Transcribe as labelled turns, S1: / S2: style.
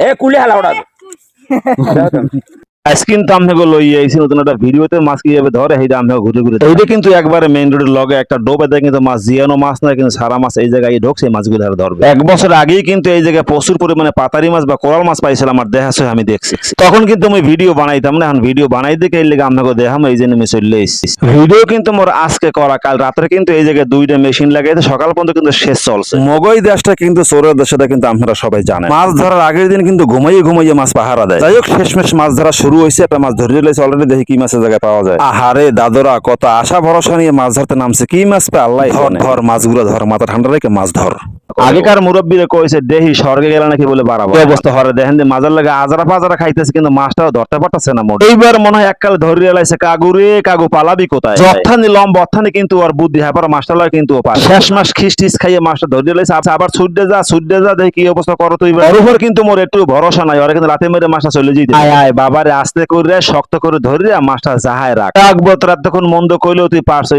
S1: এ কুলি হালা ওটা
S2: আজ কিন্তু আমি লই আইছি নতুন একটা ভিডিওতে মাছ কিভাবে ধরে সেইটা আমি ঘুরে ঘুরে এইটা কিন্তু একবারে মেইন রোডের লগে একটা ডোবে দেয় কিন্তু মাছ জিয়ানো মাছ না কিন্তু সারা মাছ এই জায়গায় ঢোকছে মাছগুলো ধরবে। এক বছর আগেই কিন্তু এই জায়গায় প্রচুর পরিমাণে পাতারি মাছ বা কোরাল মাছ পাইছিলাম আমার দেখা সহ আমি দেখছি। তখন কিন্তু আমি ভিডিও বানাইতাম না, এখন ভিডিও বানাই দেখে এই লেগে আপনাকে দেখাম এই জন্য আমি চলে এসেছি। ভিডিও কিন্তু মোর আজকে করা, কাল রাত্রে কিন্তু এই জায়গায় দুইটা মেশিন লাগাইতে সকাল পর্যন্ত কিন্তু শেষ চলছে। মগই দেশটা কিন্তু চোরের দেশ, সেটা কিন্তু আপনারা সবাই জানেন। মাছ ধরার আগের দিন কিন্তু ঘুমাইয়ে মাছ পাহারা দেয়। যাই হোক শেষমেশ মাছ ধরা শুরু হয়েছে, একটা মাছ ধরে লেছে অলরেডি, দেখি কি মাছের জায়গায় পাওয়া যায়। আহারে দাদরা কত আশা ভরসা নিয়ে মাছ ধরতে নামছে, কি মাছ পে আল্লাহ ধর মাছগুলো ধর, মাথা ঠান্ডা রেখে মাছ ধর। আগেকার মুরব্বীরা কইছে দেহি স্বর্গে গেলে নাকি বলে বাড়াবো, অবস্থা হরে দেখেন যে মাজার লাগে আজারা পাজারা খাইতেছে কিন্তু মাছটাও ধরতে পারতেছে না। মোট এইবার মনে হয় এককালে ধরে এলাইছে কাগুরে কাগু পালাবি কোথায়, যথানি লম্ব অথানি কিন্তু আর বুদ্ধি হ্যাপার মাছটা লাগে কিন্তু শেষ মাস খিস্টিস খাইয়ে মাছটা ধরে এলাইছে। আবার ছুটে যা দেখি কি অবস্থা করো তুই। ওর উপর কিন্তু মোর একটু ভরসা নাই, ওরা কিন্তু রাতে মেরে মাছটা চলে যেতে। আয় আয় বাবারে আস্তে করে শক্ত করে ধরে মাছটা জাহায় রাখ, এক বত রাত তখন মন্দ কইলেও তুই পারছ।